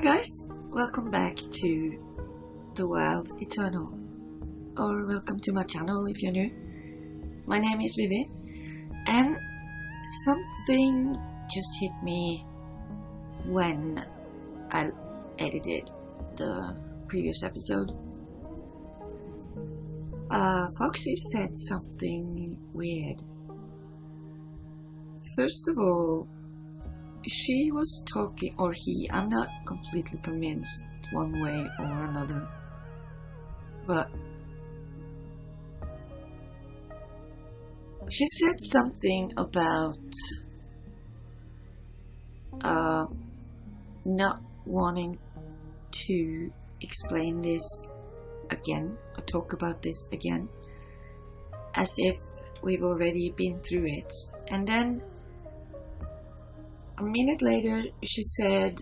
guys, welcome back to The Wild Eternal, or welcome to my channel if you're new. My name is Vivi, and something just hit me when I edited the previous episode. Foxy said something weird. First of all, she was talking, or he, I'm not completely convinced one way or another, but she said something about not wanting to explain this again or talk about this again, as if we've already been through it. And then a minute later she said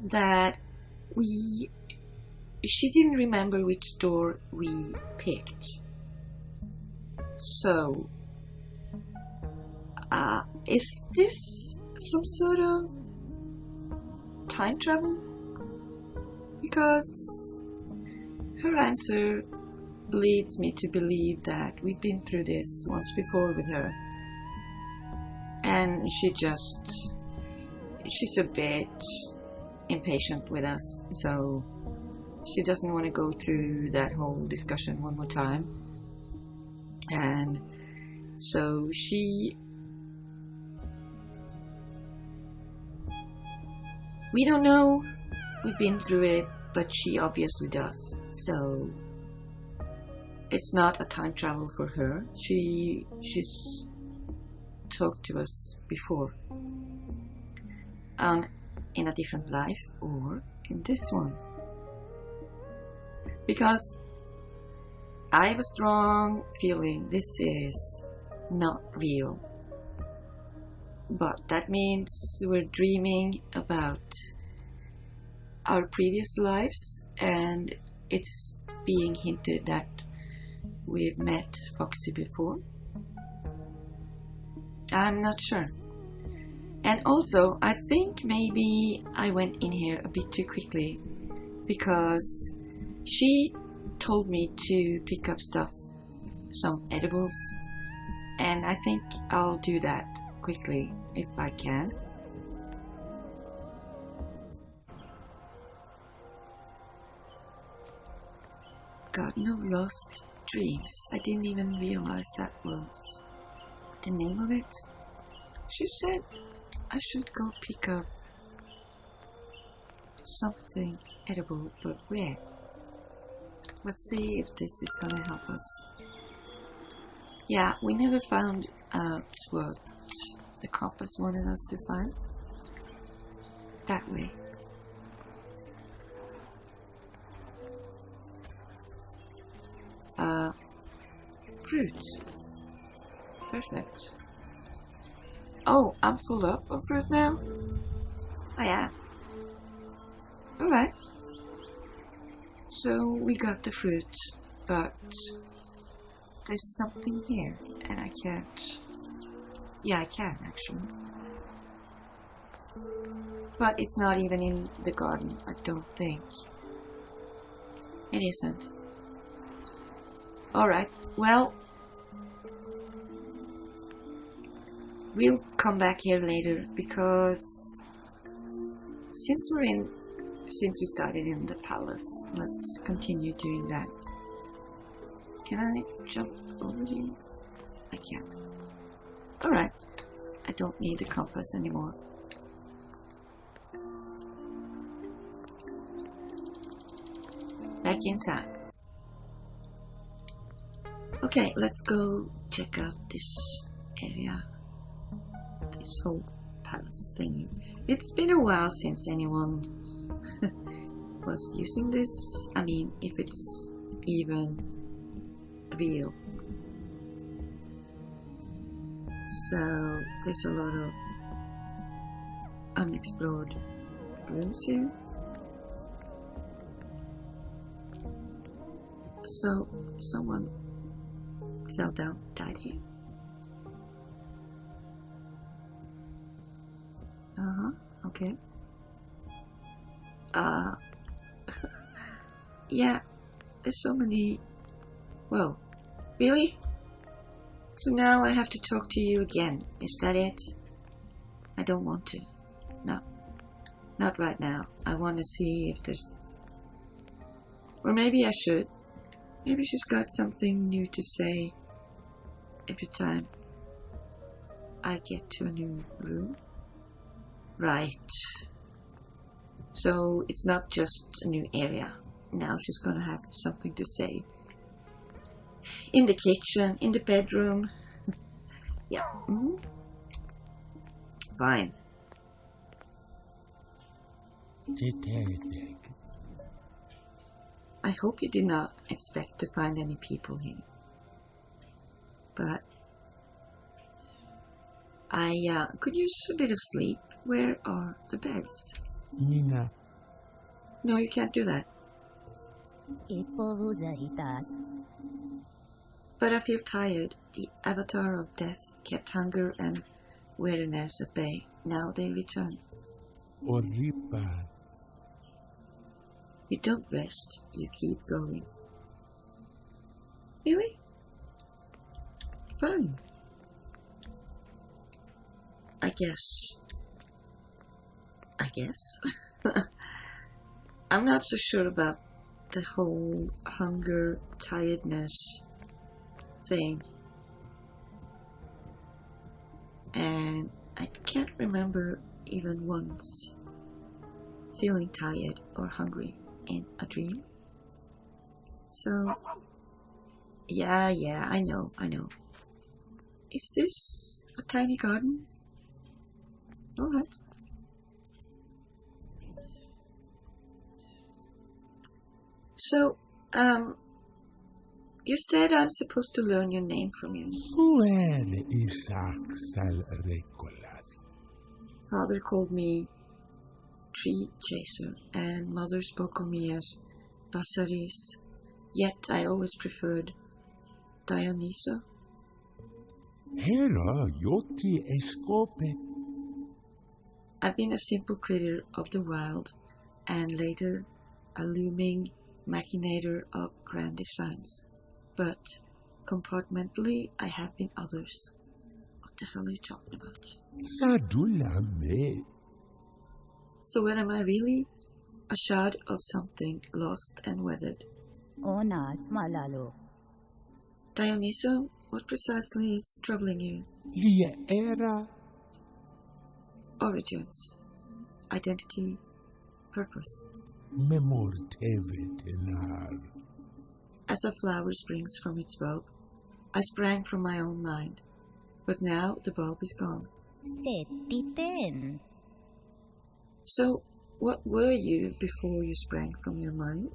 that she didn't remember which door we picked. So is this some sort of time travel? Because her answer leads me to believe that we've been through this once before with her, and she's a bit impatient with us, so she doesn't want to go through that whole discussion one more time. And so we don't know, we've been through it, but she obviously does. So it's not a time travel for her. She's talked to us before, in a different life or in this one, because I have a strong feeling this is not real, but that means we're dreaming about our previous lives, and it's being hinted that we've met Foxy before. I'm not sure. And also, I think maybe I went in here a bit too quickly, because she told me to pick up stuff, some edibles, and I think I'll do that quickly if I can. Garden of Lost Dreams. I didn't even realize that was the name of it. She said I should go pick up something edible, but where? Let's see if this is gonna help us. Yeah, we never found out what the compass wanted us to find. That way. Fruit. Perfect. Oh, I'm full up on fruit now? I am. Alright. So we got the fruit, but there's something here, and I can't. Yeah, I can actually. But it's not even in the garden, I don't think. It isn't. Alright, well, we'll come back here later, because since we started in the palace, let's continue doing that. Can I jump over you? I can't. Alright, I don't need the compass anymore. Back inside. Okay, let's go check out this area. This whole palace thingy. It's been a while since anyone was using this. I mean, if it's even real. So there's a lot of unexplored rooms here. So someone fell down, died here. Okay. Uh, yeah, there's so many. Whoa, really? So now I have to talk to you again. Is that it? I don't want to. No, not right now. I want to see if there's... Or maybe I should. Maybe she's got something new to say every time I get to a new room. Right. So it's not just a new area. Now she's gonna have something to say. In the kitchen, in the bedroom. Yeah. Mm-hmm. Fine. I hope you did not expect to find any people here. But I could use a bit of sleep. Where are the beds? Nina. No, you can't do that. But I feel tired. The avatar of death kept hunger and weariness at bay. Now they return. Oripa. You don't rest, you keep going. Really? Fun. I guess. I'm not so sure about the whole hunger, tiredness thing. And I can't remember even once feeling tired or hungry in a dream. So, yeah, I know. Is this a tiny garden? Alright. So, you said I'm supposed to learn your name from you. Father called me Tree Chaser, and Mother spoke of me as Basaris, yet I always preferred Dionysa. I've been a simple critter of the wild, and later a looming machinator of grand designs. But compartmentally, I have been others. What the hell are you talking about? So what am I really? A shard of something lost and weathered. Onas malalo. Dionysa, what precisely is troubling you? Origins, identity, purpose. As a flower springs from its bulb, I sprang from my own mind, but now the bulb is gone. So, what were you before you sprang from your mind?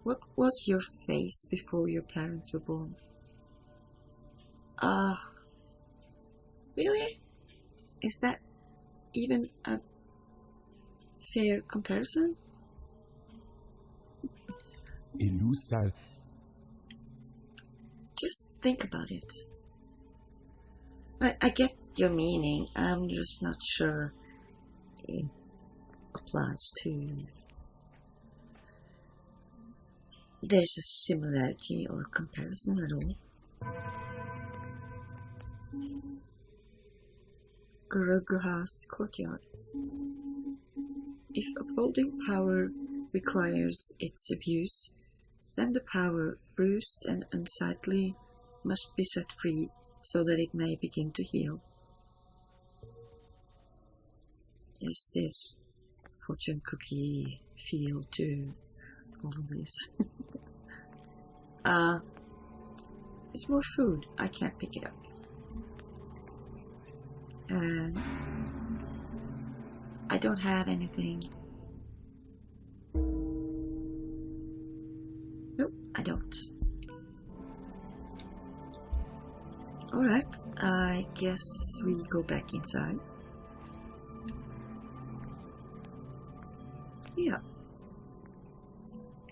What was your face before your parents were born? Really? Is that even a fair comparison? Just think about it. I get your meaning. I'm just not sure it applies to... There's a similarity or comparison at all. Gurugha's courtyard. If upholding power requires its abuse, then the power, bruised and unsightly, must be set free so that it may begin to heal. Is this fortune cookie feel to all of this? It's more food. I can't pick it up. And I don't have anything. Nope, I don't. Alright, I guess we go back inside. Yeah.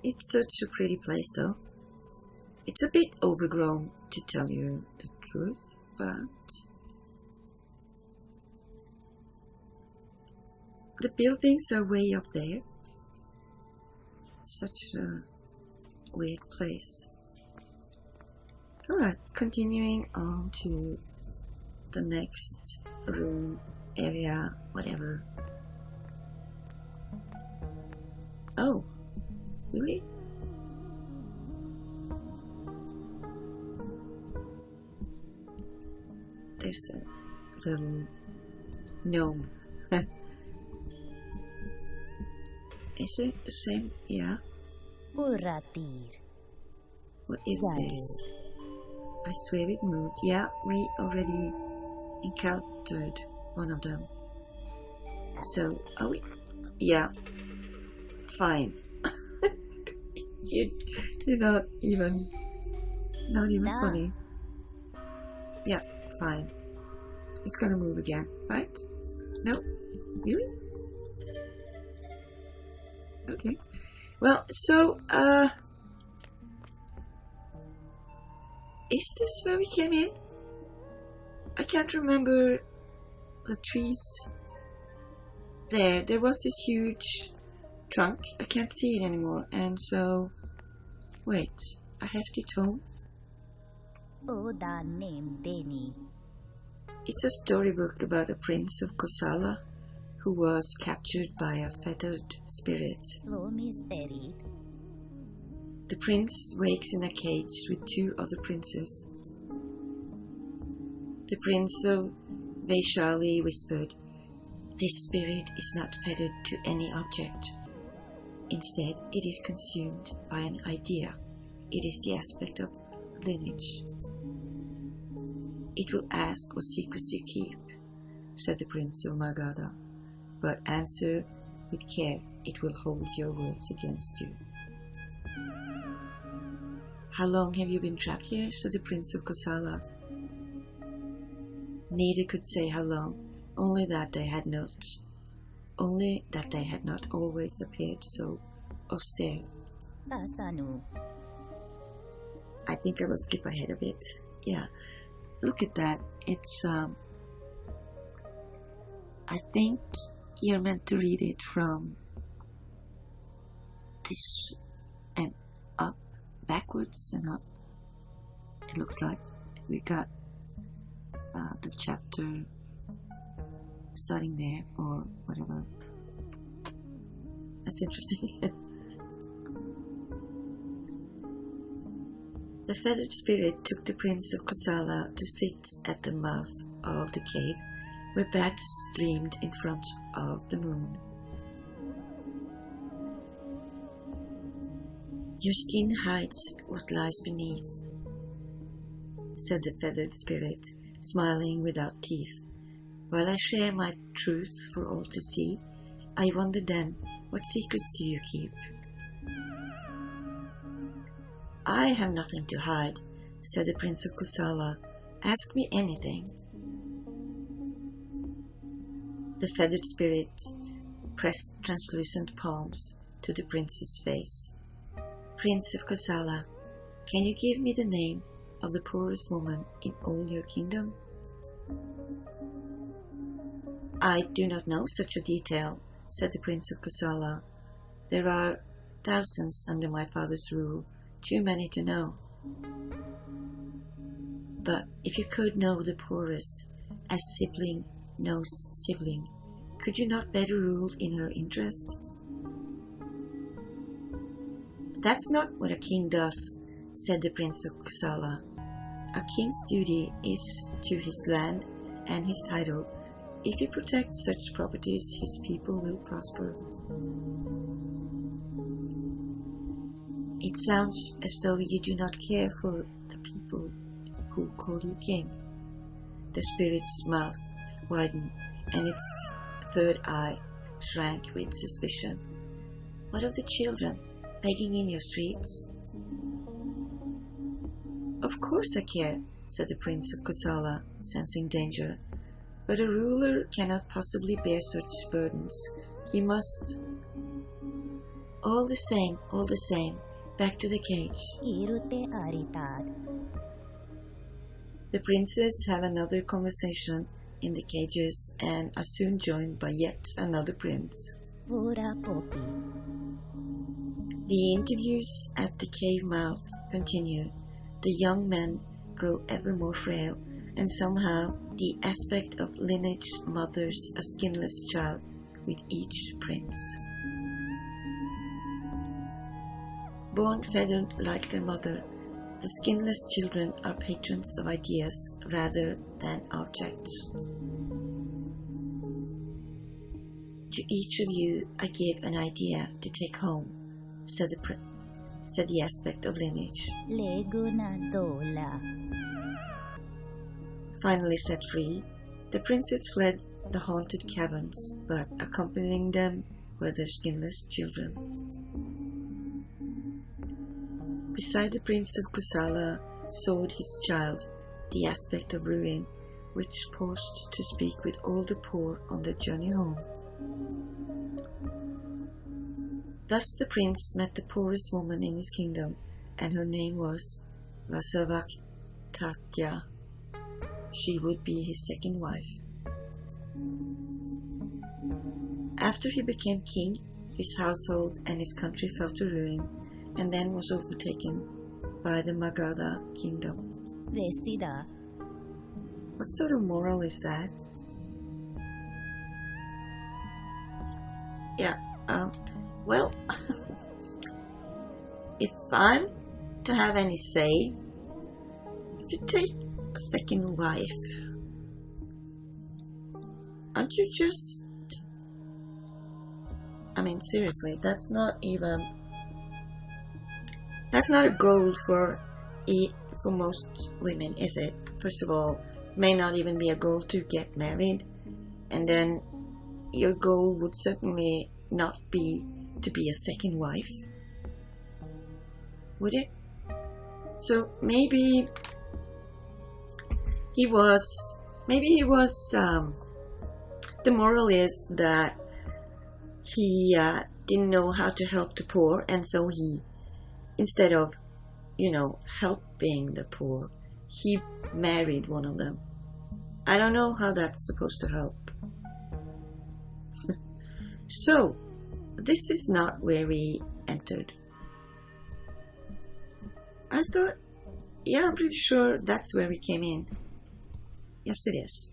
It's such a pretty place though. It's a bit overgrown, to tell you the truth, but the buildings are way up there. Such a weird place. Alright, continuing on to the next room, area, whatever. Oh, really? There's a little gnome. Is it the same? Yeah. Uratir. What is Zaru. this? I swear it moved. Yeah, we already encountered one of them. So, are we? Yeah. Fine. You're not even Nah. funny. Yeah, fine. It's gonna move again, right? No? Really? Okay. Well, so, is this where we came in? I can't remember the trees. There was this huge trunk. I can't see it anymore. And so, wait, a hefty tome? Oda name Deni. It's a storybook about a prince of Kosala who was captured by a feathered spirit. Lo misteri. The prince wakes in a cage with two other princes. The prince of Vaishali whispered, "This spirit is not feathered to any object. Instead, it is consumed by an idea. It is the aspect of lineage. It will ask what secrets you keep," said the prince of Magadha, "but answer with care. It will hold your words against you." "How long have you been trapped here?" said the prince of Kosala. Neither could say how long, only that they had not always appeared so austere. Tasanu. I think I will skip ahead a bit. Yeah, look at that. It's I think you're meant to read it from this and up, backwards and up. It looks like we got the chapter starting there or whatever. That's interesting. The feathered spirit took the prince of Kosala to sit at the mouth of the cave where bats streamed in front of the moon. "Your skin hides what lies beneath," said the feathered spirit, smiling without teeth. "While I share my truth for all to see, I wonder then, what secrets do you keep?" "I have nothing to hide," said the prince of Kosala. "Ask me anything." The feathered spirit pressed translucent palms to the prince's face. "Prince of Kosala, can you give me the name of the poorest woman in all your kingdom?" "I do not know such a detail," said the prince of Kosala. "There are thousands under my father's rule, too many to know. But if you could know the poorest, as sibling knows sibling, could you not better rule in her interest?" "That's not what a king does," said the prince of Kosala. "A king's duty is to his land and his title. If he protects such properties, his people will prosper." "It sounds as though you do not care for the people who call you king." The spirit's mouth widened, and its third eye shrank with suspicion. "What of the children begging in your streets?" "Of course I care," said the prince of Kosala, sensing danger. "But a ruler cannot possibly bear such burdens. He must... All the same, back to the cage." Irute aritad. The princes have another conversation in the cages and are soon joined by yet another prince. Ora popi. The interviews at the cave mouth continue. The young men grow ever more frail, and somehow the aspect of lineage mothers a skinless child with each prince. Born feathered like their mother, the skinless children are patrons of ideas rather than objects. To each of you I give an idea to take home, said the aspect of lineage. Leguna dola. Finally set free, the princes fled the haunted caverns, but accompanying them were their skinless children. Beside the prince of Kosala soared his child, the aspect of ruin, which paused to speak with all the poor on their journey home. Thus the prince met the poorest woman in his kingdom, and her name was Vasavaktatya. She would be his second wife. After he became king, his household and his country fell to ruin, and then was overtaken by the Magadha kingdom. Vesida. What sort of moral is that? Yeah, well, if I'm to have any say, if you take a second wife, aren't you just... I mean, seriously, that's not a goal for most women, is it? First of all, may not even be a goal to get married, and then your goal would certainly not be to be a second wife, would it? So maybe he was, the moral is that he didn't know how to help the poor, and so he, instead of, helping the poor, he married one of them. I don't know how that's supposed to help. So, this is not where we entered. I thought, yeah, I'm pretty sure that's where we came in. Yes, it is.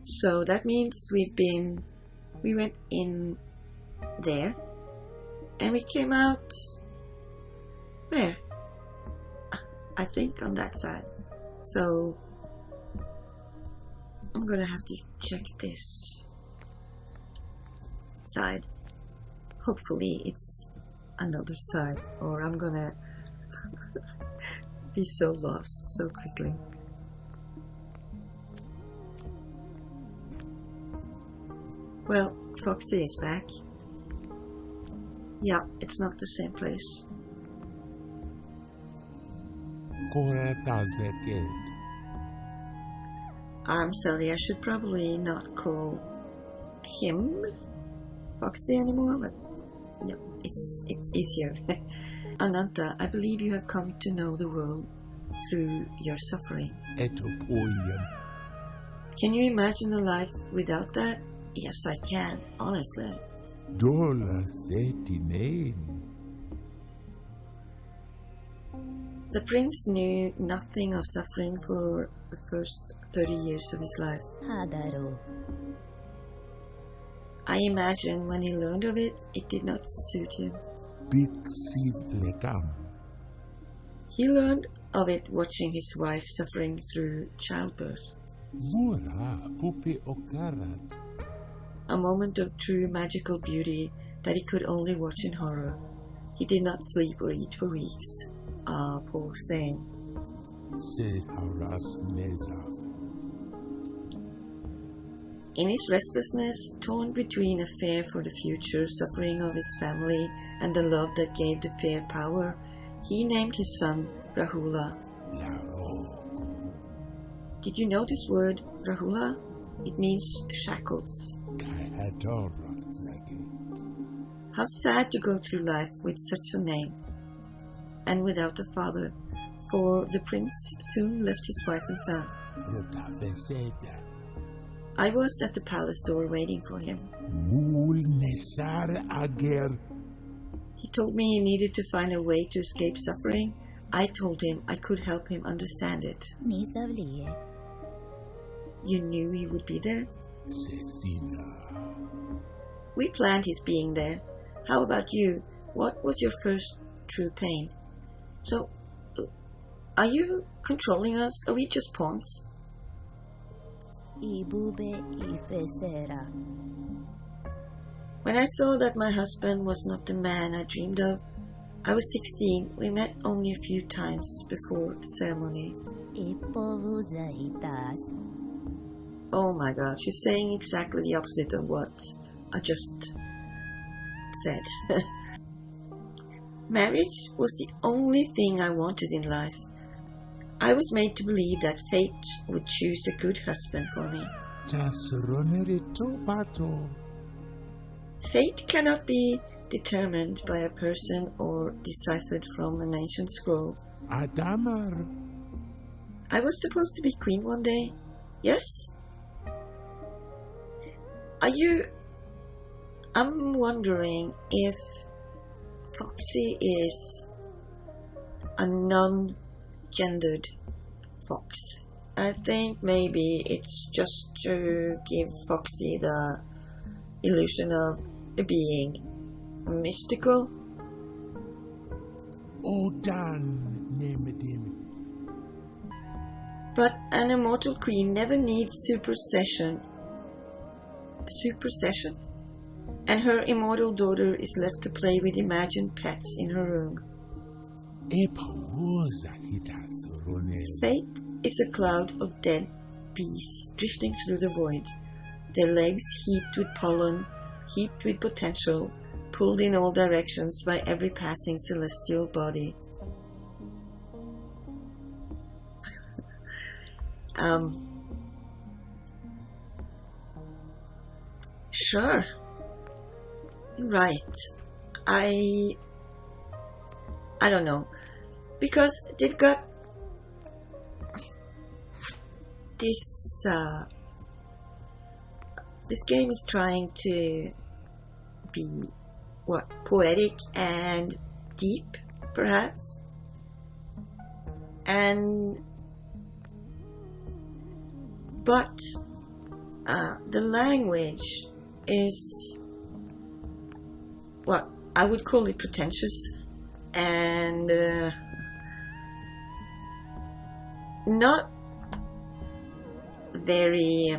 So that means we went in there, and we came out, where? I think on that side. So, I'm gonna have to check this side. Hopefully it's another side, or I'm gonna be so lost so quickly. Well, Foxy is back. Yeah, it's not the same place. I'm sorry, I should probably not call him Foxy anymore, but no, it's easier. Ananta, I believe you have come to know the world through your suffering. Can you imagine a life without that? Yes, I can, honestly. The prince knew nothing of suffering for the first 30 years of his life. Hadaru. I imagine when he learned of it, it did not suit him. He learned of it watching his wife suffering through childbirth. A moment of true magical beauty that he could only watch in horror. He did not sleep or eat for weeks. Ah, poor thing. In his restlessness, torn between a fear for the future, suffering of his family, and the love that gave the fear power, he named his son Rahula. Did you know this word, Rahula? It means shackles. How sad to go through life with such a name, and without a father, for the prince soon left his wife and son. I was at the palace door waiting for him. Mul nesar ager. He told me he needed to find a way to escape suffering. I told him I could help him understand it. Nisavliye. You knew he would be there? Cecilia. We planned his being there. How about you? What was your first true pain? So, are you controlling us? Are we just pawns? Ibube ifesera. When I saw that my husband was not the man I dreamed of, I was 16. We met only a few times before the ceremony. Ipovuza itas. Oh my god, she's saying exactly the opposite of what I just said. Marriage was the only thing I wanted in life. I was made to believe that fate would choose a good husband for me. Tasronerito pato. Fate cannot be determined by a person or deciphered from an ancient scroll. Adamar. I was supposed to be queen one day. Yes? I'm wondering if Foxy is a non-gendered fox. I think maybe it's just to give Foxy the illusion of being mystical. Odan nemedim. But an immortal queen never needs supersession, and her immortal daughter is left to play with imagined pets in her room. Epawoza hitas roner. Fate is a cloud of dead bees drifting through the void, their legs heaped with pollen, heaped with potential, pulled in all directions by every passing celestial body. Sure. Right. I don't know. Because they've got this game is trying to be poetic and deep, perhaps. But the language is what I would call it pretentious and not very,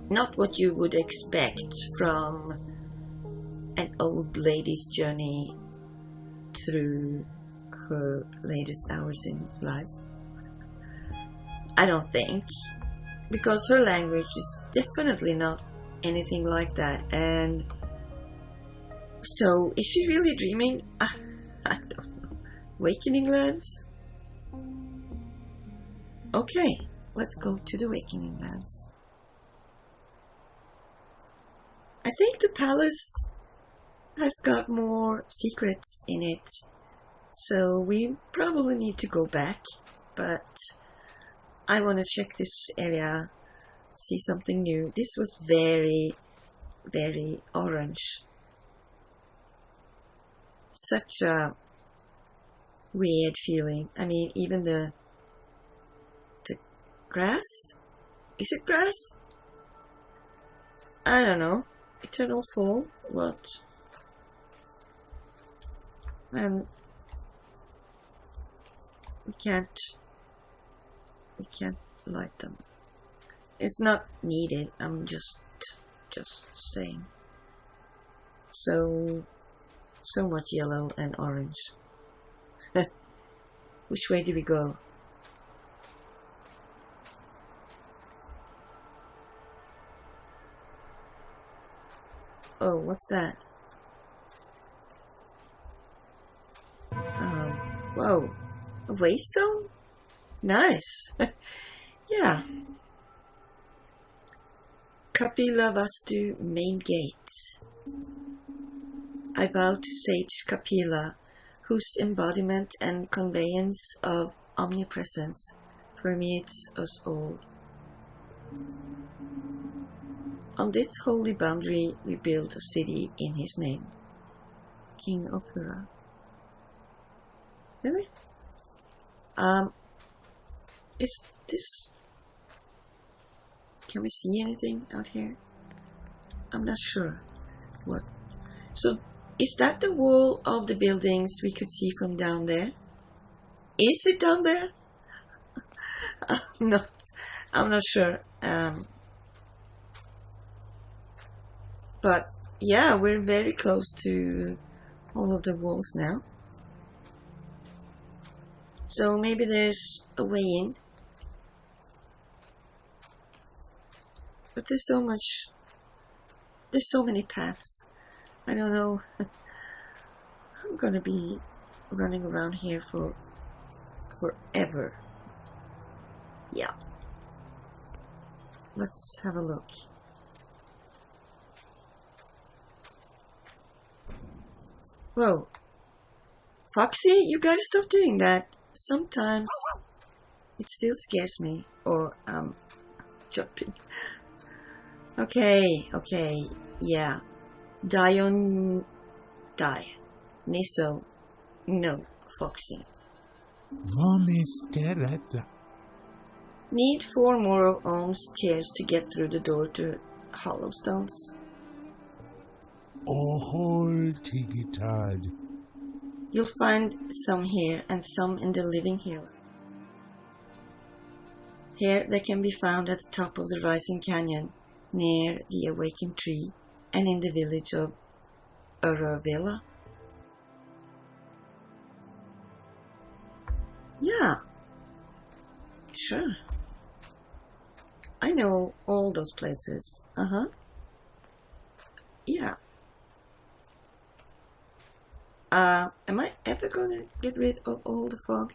not what you would expect from an old lady's journey through her latest hours in life. I don't think, because her language is definitely not anything like that. And so, is she really dreaming? I don't know. Awakening lands? Okay, let's go to the Awakening lands. I think the palace has got more secrets in it, so we probably need to go back, but I want to check this area, see something new. This was very, very orange. Such a weird feeling. I mean, even the grass? Is it grass? I don't know. Eternal fall? What? And we can't light them. It's not needed. I'm just saying. So much yellow and orange. Which way do we go? Oh, what's that? Whoa, a waystone? Nice. Yeah. Kapila Vastu main gate. I bow to sage Kapila, whose embodiment and conveyance of omnipresence permeates us all. On this holy boundary we built a city in his name. King Opera. Really? Is this... Can we see anything out here? I'm not sure. What? So, is that the wall of the buildings we could see from down there? Is it down there? I'm not sure. But yeah, we're very close to all of the walls now. So maybe there's a way in. But there's so many paths. I don't know. I'm gonna be running around here for forever. Yeah. Let's have a look. Whoa. Foxy, you gotta stop doing that. Sometimes it still scares me. Or I'm jumping. Okay, yeah. Die. Niso. No, Foxy. Vomisterata. Need 4 more ohms chairs to get through the door to Hollowstones. Ohol tigitad. You'll find some here and some in the Living Hill. Here they can be found at the top of the rising canyon, near the awakened tree, and in the village of Uravilla. Yeah. Sure. I know all those places. Yeah. Am I ever gonna get rid of all the fog?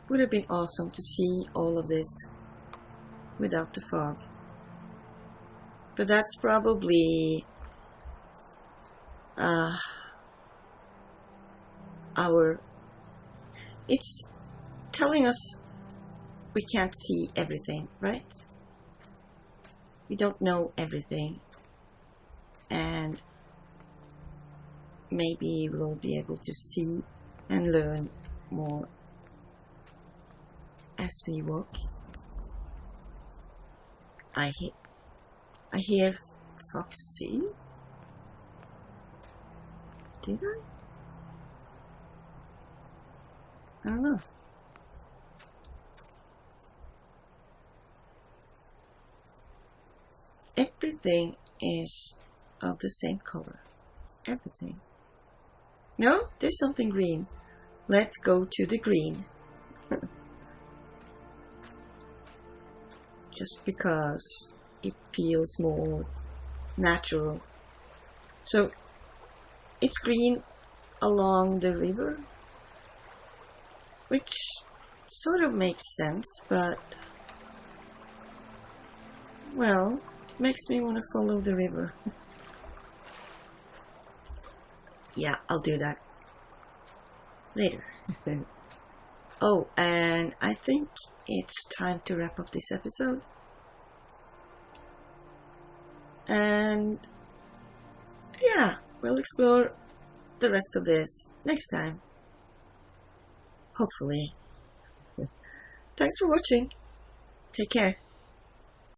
Would have been awesome to see all of this without the fog. But that's probably it's telling us we can't see everything, right? We don't know everything, and maybe we'll be able to see and learn more as we walk. I hear Foxy. Did I? I don't know. Everything is of the same color. Everything. No, there's something green. Let's go to the green. Just because it feels more natural. So, it's green along the river, which sort of makes sense, but, well, it makes me want to follow the river. Yeah, I'll do that later. Oh, and I think it's time to wrap up this episode. And yeah, we'll explore the rest of this next time. Hopefully. Thanks for watching. Take care.